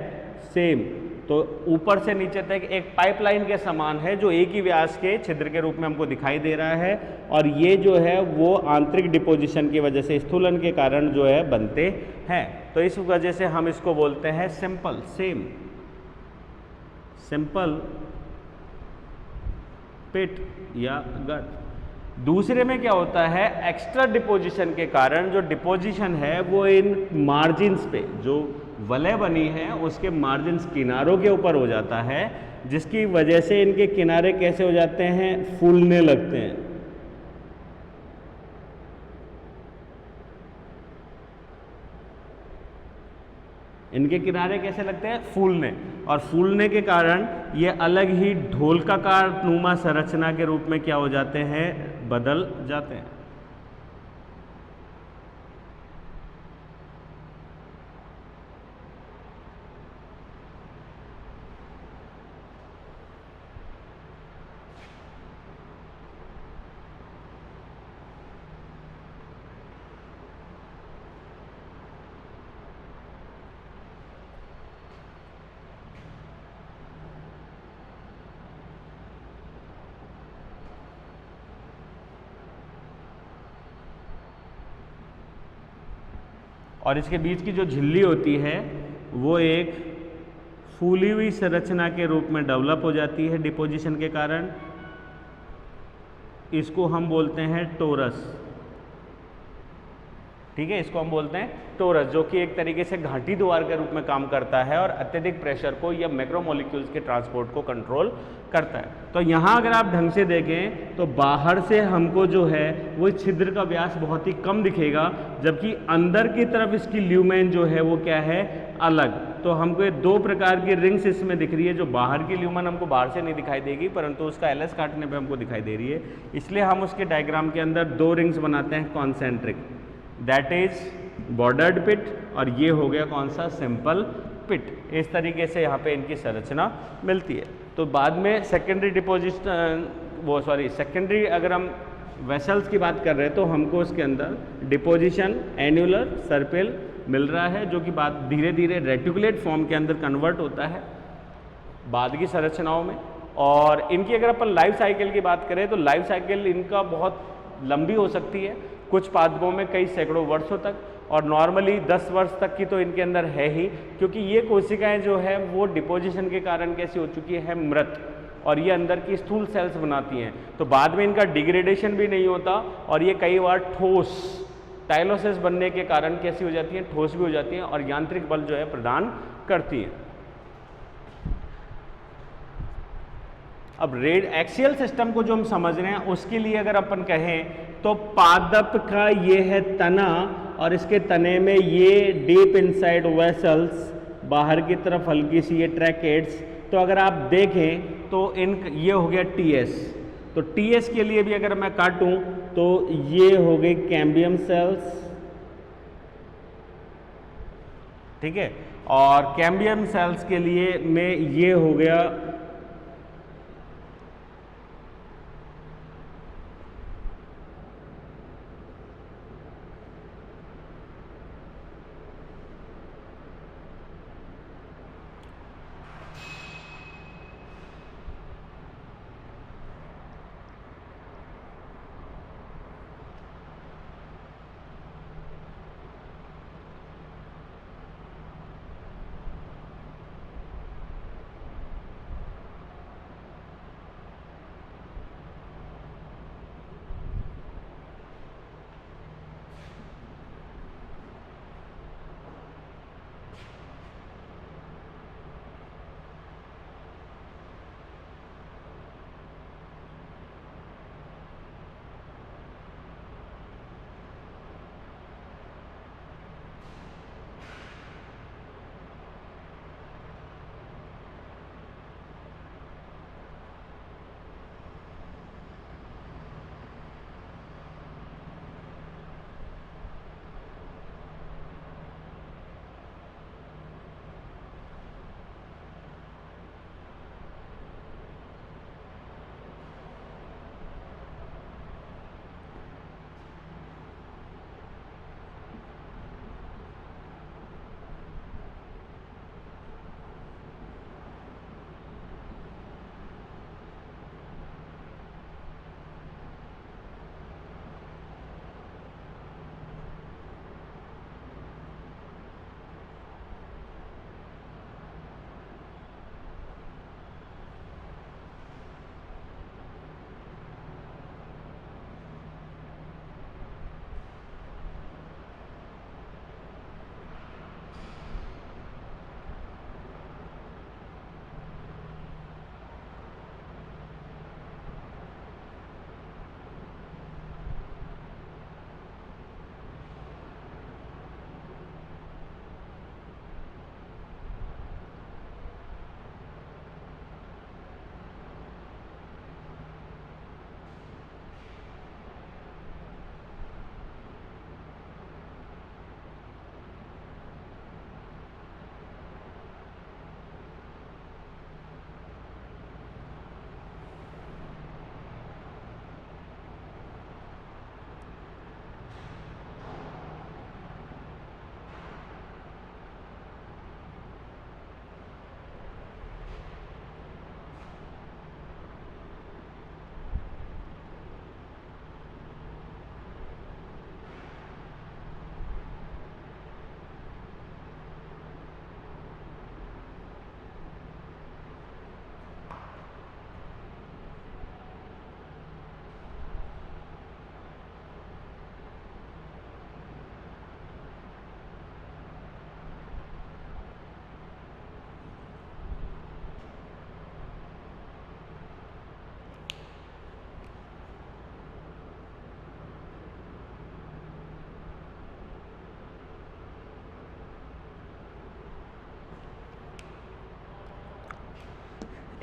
सेम। तो ऊपर से नीचे तक एक पाइपलाइन के समान है जो एक ही व्यास के छिद्र के रूप में हमको दिखाई दे रहा है, और ये जो है वो आंतरिक डिपोजिशन की वजह से, स्थूलन के कारण जो है बनते हैं। तो इस वजह से हम इसको बोलते हैं सिंपल, सेम, सिंपल पिट या गर्त। दूसरे में क्या होता है? एक्स्ट्रा डिपोजिशन के कारण जो डिपोजिशन है वो इन मार्जिन्स पे, जो वलय बनी है उसके मार्जिन्स, किनारों के ऊपर हो जाता है, जिसकी वजह से इनके किनारे कैसे हो जाते हैं? फूलने लगते हैं। इनके किनारे कैसे लगते हैं? फूलने, और फूलने के कारण ये अलग ही ढोलकाकार नुमा संरचना के रूप में क्या हो जाते हैं? बदल जाते हैं। और इसके बीच की जो झिल्ली होती है वो एक फूली हुई संरचना के रूप में डेवलप हो जाती है डिपोजिशन के कारण। इसको हम बोलते हैं टोरस। ठीक है, इसको हम बोलते हैं टोरस, जो कि एक तरीके से घाटी द्वार के रूप में काम करता है और अत्यधिक प्रेशर को या मैक्रोमोलिक्यूल्स के ट्रांसपोर्ट को कंट्रोल करता है। तो यहाँ अगर आप ढंग से देखें तो बाहर से हमको जो है वो छिद्र का व्यास बहुत ही कम दिखेगा, जबकि अंदर की तरफ इसकी ल्यूमेन जो है वो क्या है? अलग। तो हमको ये दो प्रकार की रिंग्स इसमें दिख रही है। जो बाहर की ल्यूमेन हमको बाहर से नहीं दिखाई देगी, परंतु उसका एलएस काटने पे हमको दिखाई दे रही है। इसलिए हम उसके डायग्राम के अंदर दो रिंग्स बनाते हैं कॉन्सेंट्रिक, दैट इज बॉर्डर्ड पिट, और ये हो गया कौन सा? सिंपल पिट। इस तरीके से यहाँ पे इनकी संरचना मिलती है। तो बाद में सेकेंडरी डिपोजिशन, सेकेंडरी अगर हम वेसल्स की बात कर रहे हैं तो हमको उसके अंदर डिपोजिशन एन्युलर सर्पिल मिल रहा है, जो कि बाद धीरे धीरे रेटिकुलेट फॉर्म के अंदर कन्वर्ट होता है बाद की संरचनाओं में। और इनकी अगर अपन लाइफ साइकिल की बात करें तो लाइफ साइकिल इनका बहुत लंबी हो सकती है, कुछ पादपों में कई सैकड़ों वर्षों तक, और नॉर्मली 10 वर्ष तक की तो इनके अंदर है ही, क्योंकि ये कोशिकाएं जो है वो डिपोजिशन के कारण कैसी हो चुकी है? मृत, और ये अंदर की स्थूल सेल्स बनाती हैं। तो बाद में इनका डिग्रेडेशन भी नहीं होता, और ये कई बार ठोस टाइलोसिस बनने के कारण कैसी हो जाती हैं? ठोस भी हो जाती हैं, और यांत्रिक बल जो है प्रदान करती हैं। अब रेड एक्सियल सिस्टम को जो हम समझ रहे हैं उसके लिए अगर अपन कहें तो पादप का ये है तना, और इसके तने में ये डीप इनसाइड वेसल्स, बाहर की तरफ हल्की सी ये ट्रैकेट्स। तो अगर आप देखें तो ये हो गया टीएस। तो टीएस के लिए भी अगर मैं काटूं तो ये हो गई कैम्बियम सेल्स, ठीक है, और कैम्बियम सेल्स के लिए में ये हो गया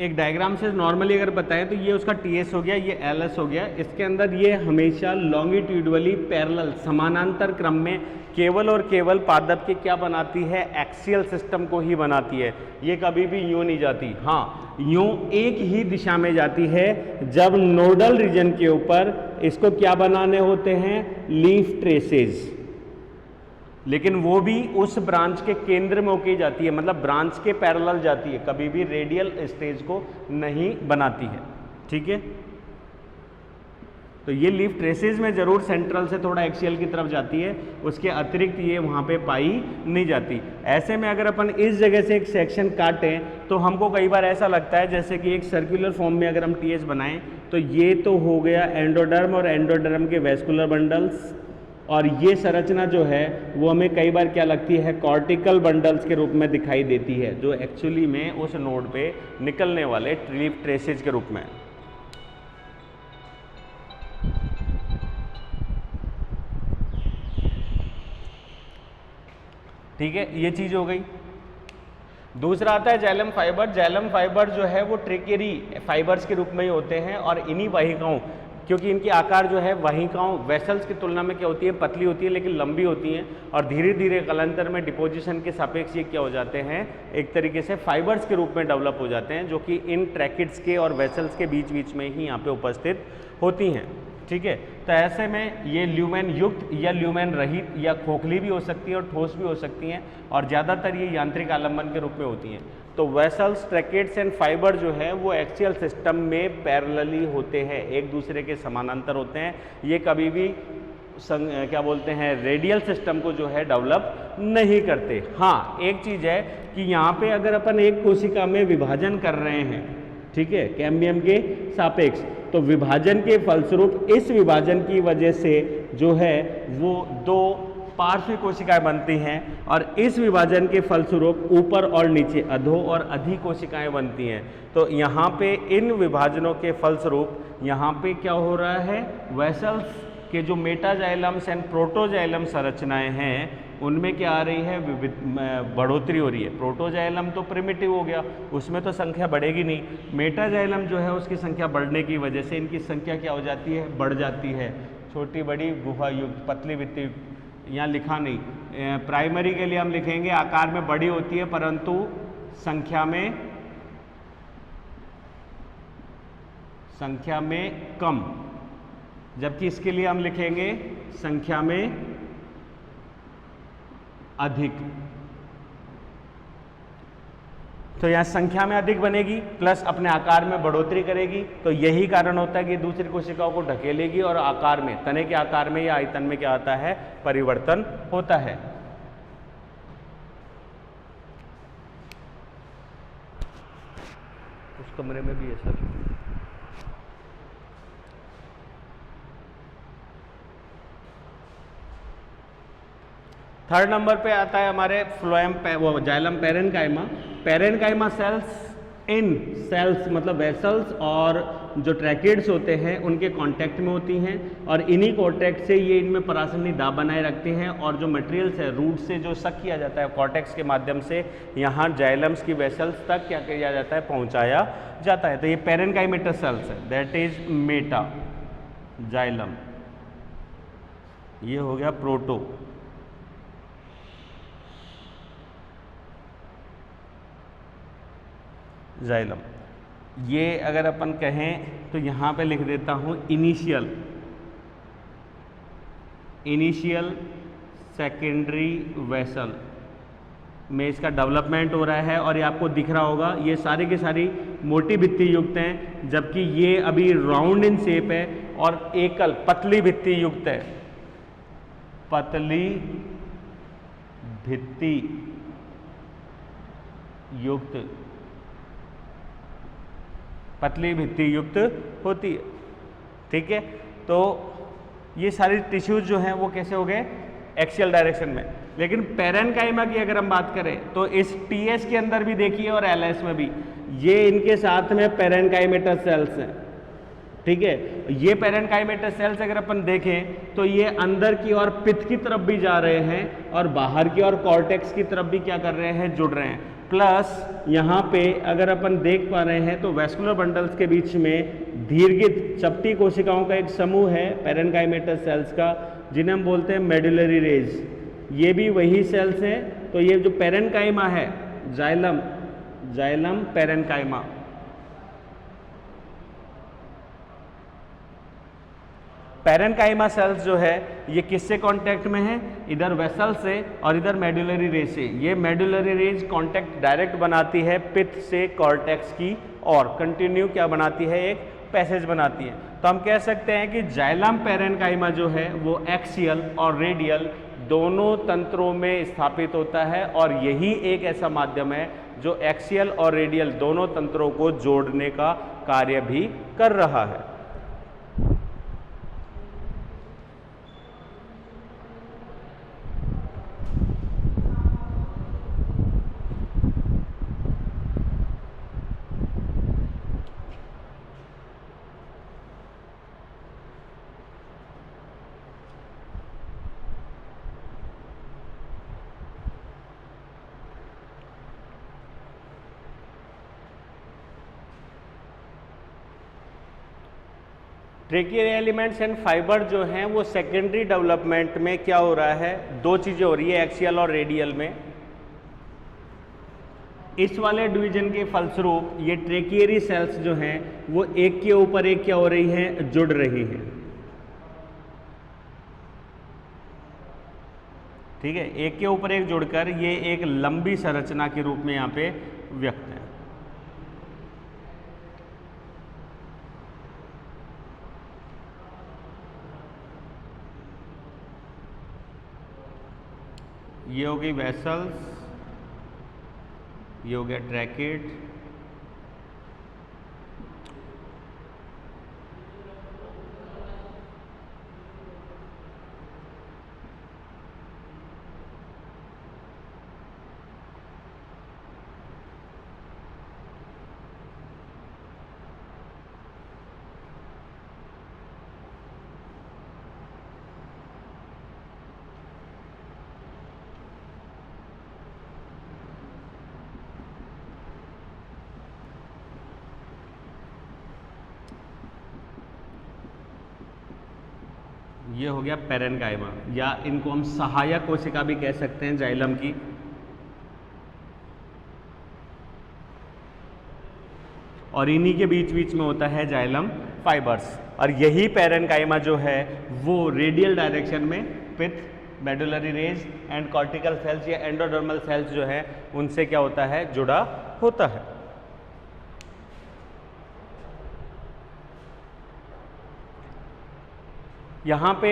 एक डायग्राम से नॉर्मली अगर बताएं तो ये उसका टीएस हो गया, ये एलएस हो गया। इसके अंदर ये हमेशा लॉन्गिट्यूडली पैरेलल समानांतर क्रम में केवल और केवल पादप के क्या बनाती है, एक्सियल सिस्टम को ही बनाती है। ये कभी भी यूं नहीं जाती, हाँ यूं एक ही दिशा में जाती है जब नोडल रीजन के ऊपर इसको क्या बनाने होते हैं, लीफ ट्रेसेस। लेकिन वो भी उस ब्रांच के केंद्र में होके जाती है, मतलब ब्रांच के पैरेलल जाती है, कभी भी रेडियल स्टेज को नहीं बनाती है। ठीक है, तो ये लीफ ट्रेसेस में जरूर सेंट्रल से थोड़ा एक्सियल की तरफ जाती है, उसके अतिरिक्त ये वहाँ पे पाई नहीं जाती। ऐसे में अगर अपन इस जगह से एक सेक्शन काटें तो हमको कई बार ऐसा लगता है जैसे कि एक सर्कुलर फॉर्म में अगर हम टीएस बनाएं तो ये तो हो गया एंडोडर्म और एंडोडर्म के वेस्कुलर बंडल्स, और ये संरचना जो है वो हमें कई बार क्या लगती है, कॉर्टिकल बंडल्स के रूप में दिखाई देती है, जो एक्चुअली में उस नोड पे निकलने वाले लीफ ट्रेसेज के रूप में। ठीक है, ये चीज हो गई। दूसरा आता है जाइलम फाइबर। जाइलम फाइबर जो है वो ट्रिकेरी फाइबर्स के रूप में ही होते हैं, और इन्हीं वाहिकाओं, क्योंकि इनकी आकार जो है वाहिकाओं वेसल्स की तुलना में क्या होती है, पतली होती है लेकिन लंबी होती हैं, और धीरे धीरे कालांतर में डिपोजिशन के सापेक्ष ये क्या हो जाते हैं, एक तरीके से फाइबर्स के रूप में डेवलप हो जाते हैं, जो कि इन ट्रैकिड्स के और वेसल्स के बीच बीच में ही यहाँ पे उपस्थित होती हैं। ठीक है, तो ऐसे में ये ल्यूमेन युक्त या ल्यूमेन रहित या खोखली भी हो सकती है और ठोस भी हो सकती हैं, और ज़्यादातर ये यांत्रिक आलंबन के रूप में होती हैं। तो वेसल्स, ट्रैकेट्स एंड फाइबर जो है वो एक्सियल सिस्टम में पैरेलली होते हैं, एक दूसरे के समानांतर होते हैं। ये कभी भी क्या बोलते हैं, रेडियल सिस्टम को जो है डेवलप नहीं करते। हाँ, एक चीज़ है कि यहाँ पे अगर अपन एक कोशिका में विभाजन कर रहे हैं, ठीक है, कैम्बियम के सापेक्ष, तो विभाजन के फलस्वरूप इस विभाजन की वजह से जो है वो दो पार्श्व कोशिकाएं बनती हैं, और इस विभाजन के फलस्वरूप ऊपर और नीचे अधो और अधि कोशिकाएं बनती हैं। तो यहाँ पे इन विभाजनों के फलस्वरूप यहाँ पे क्या हो रहा है, वेसल्स के जो मेटाजाइलम्स एंड प्रोटोजाइलम संरचनाएं हैं उनमें क्या आ रही है, बढ़ोतरी हो रही है। प्रोटोजाइलम तो प्रिमिटिव हो गया, उसमें तो संख्या बढ़ेगी नहीं। मेटाजाइलम जो है उसकी संख्या बढ़ने की वजह से इनकी संख्या क्या हो जाती है, बढ़ जाती है। छोटी बड़ी गुहा युक्त, पतली वित्ती, यहाँ लिखा नहीं, प्राइमरी के लिए हम लिखेंगे आकार में बड़ी होती है परंतु संख्या में कम, जबकि इसके लिए हम लिखेंगे संख्या में अधिक। तो यहाँ संख्या में अधिक बनेगी प्लस अपने आकार में बढ़ोतरी करेगी, तो यही कारण होता है कि दूसरी कोशिकाओं को ढकेलेगी और आकार में, तने के आकार में या आयतन में क्या आता है, परिवर्तन होता है। उस कमरे में भी ऐसा थर्ड नंबर पे आता है हमारे phloem xylem parenchyma. Parenchyma cells इन सेल्स मतलब वेसल्स और जो ट्रैकिड्स होते हैं उनके कांटेक्ट में होती हैं, और इन्हीं कॉन्टैक्ट से ये इनमें परासरणी दाब बनाए रखते हैं, और जो मटेरियल्स है रूट से जो सक किया जाता है कॉर्टेक्स के माध्यम से यहाँ जाइलम्स की वेसल्स तक क्या किया जाता है, पहुँचाया जाता है। तो ये पेरेनकाइमेटस सेल्स है, दैट इज मेटा जाइलम। ये हो गया प्रोटो जाइलम। ये अगर अपन कहें तो यहाँ पे लिख देता हूँ इनिशियल सेकेंडरी वेसल में इसका डेवलपमेंट हो रहा है, और ये आपको दिख रहा होगा ये सारी की सारी मोटी भित्ति युक्त हैं, जबकि ये अभी राउंड इन शेप है और एकल पतली भित्ति युक्त है। पतली भित्ति युक्त, पतली भित्ति युक्त होती है। ठीक है, तो ये सारी टिश्यूज जो हैं वो कैसे हो गए, एक्सियल डायरेक्शन में। लेकिन पेरेनकाइमा की अगर हम बात करें तो इस टीएस के अंदर भी देखिए और एलएस में भी ये इनके साथ में पेरेनकाइमेटस सेल्स हैं। ठीक है, ये पेरेनकाइमेटस सेल्स अगर अपन देखें तो ये अंदर की ओर पित्त की तरफ भी जा रहे हैं और बाहर की ओर कॉर्टेक्स की तरफ भी क्या कर रहे हैं, जुड़ रहे हैं। प्लस यहाँ पे अगर अपन देख पा रहे हैं तो वैस्कुलर बंडल्स के बीच में दीर्घित चपटी कोशिकाओं का एक समूह है पेरेनकाइमेटस सेल्स का, जिन्हें हम बोलते हैं मेडुलरी रेज। ये भी वही सेल्स हैं। तो ये जो पेरेनकाइमा है, xylem, xylem parenchyma, parenchyma cells जो है ये किससे कांटेक्ट में है? इधर वेसल से और इधर मेडुलरी रेज से। ये मेडुलरी रेज कांटेक्ट डायरेक्ट बनाती है पित्त से कॉर्टेक्स की और कंटिन्यू क्या बनाती है? एक पैसेज बनाती है। तो हम कह सकते हैं कि जाइलम पेरेनकाइमा जो है वो एक्सियल और रेडियल दोनों तंत्रों में स्थापित होता है और यही एक ऐसा माध्यम है जो एक्सियल और रेडियल दोनों तंत्रों को जोड़ने का कार्य भी कर रहा है। ट्रेकियल एलिमेंट्स एंड फाइबर जो हैं वो सेकेंडरी डेवलपमेंट में क्या हो रहा है? दो चीज़ें हो रही है एक्सियल और रेडियल में। इस वाले डिवीजन के फलस्वरूप ये ट्रेकियरी सेल्स जो हैं वो एक के ऊपर एक क्या हो रही हैं? जुड़ रही हैं। ठीक है, एक के ऊपर एक जुड़कर ये एक लंबी संरचना के रूप में यहाँ पे व्यक्त है। ये हो गई वेसल्स, ये हो गया ट्रैकेट, ये हो गया पेरेनकाइमा, या इनको हम सहायक कोशिका भी कह सकते हैं जाइलम की। और इन्हीं के बीच बीच में होता है जाइलम फाइबर्स। और यही पेरेनकाइमा जो है वो रेडियल डायरेक्शन में पित्त, medullary rays and cortical cells या एंडोडर्मल सेल्स जो है उनसे क्या होता है? जुड़ा होता है। यहाँ पे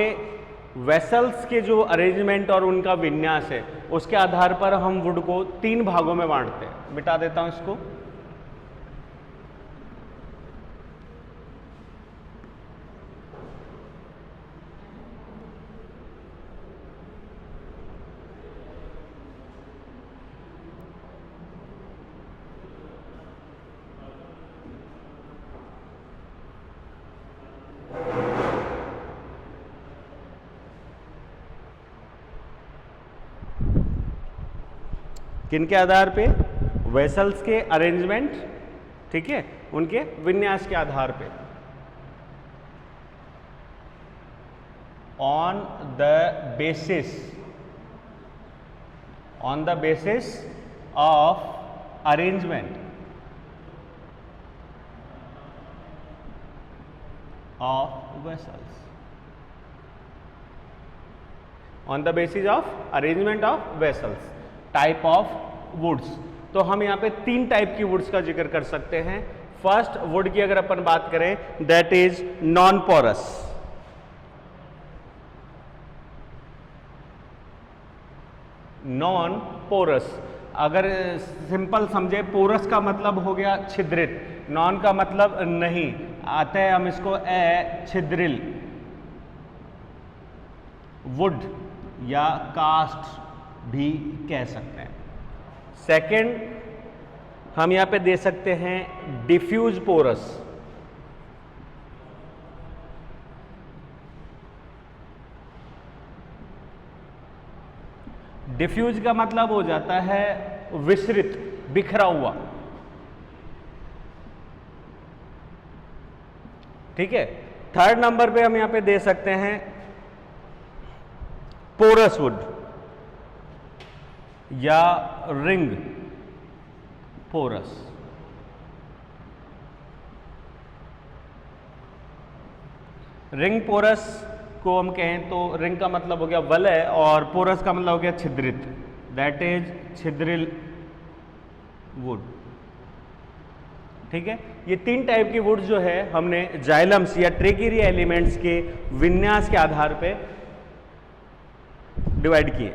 वेसल्स के जो अरेंजमेंट और उनका विन्यास है उसके आधार पर हम वुड को 3 भागों में बांटते हैं। मिटा देता हूं इसको। किनके आधार पे? वेसल्स के अरेंजमेंट, ठीक है, उनके विन्यास के आधार पे। On the basis of arrangement of vessels, on the basis of arrangement of vessels, type of woods. तो हम यहाँ पे 3 टाइप की वुड्स का जिक्र कर सकते हैं। फर्स्ट वुड की अगर अपन बात करें that is non porous. Non porous, अगर सिंपल समझे, पोरस का मतलब हो गया छिद्रित, नॉन का मतलब नहीं, आते हैं हम इसको छिद्रिल वुड या कास्ट भी कह सकते हैं। सेकंड हम यहां पे दे सकते हैं डिफ्यूज पोरस। डिफ्यूज का मतलब हो जाता है विसरित, बिखरा हुआ, ठीक है। थर्ड नंबर पे हम यहां पे दे सकते हैं पोरस वुड या रिंग पोरस। रिंग पोरस को हम कहें तो रिंग का मतलब हो गया वलय और पोरस का मतलब हो गया छिद्रित, दैट इज छिद्रिल वुड, ठीक है। ये 3 टाइप की वुड जो है हमने जाइलम्स या ट्रेकिरिया एलिमेंट्स के विन्यास के आधार पे डिवाइड किए।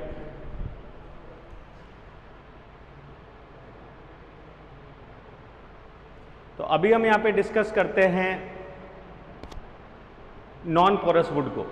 तो अभी हम यहां पे डिस्कस करते हैं नॉन पोरस वुड को।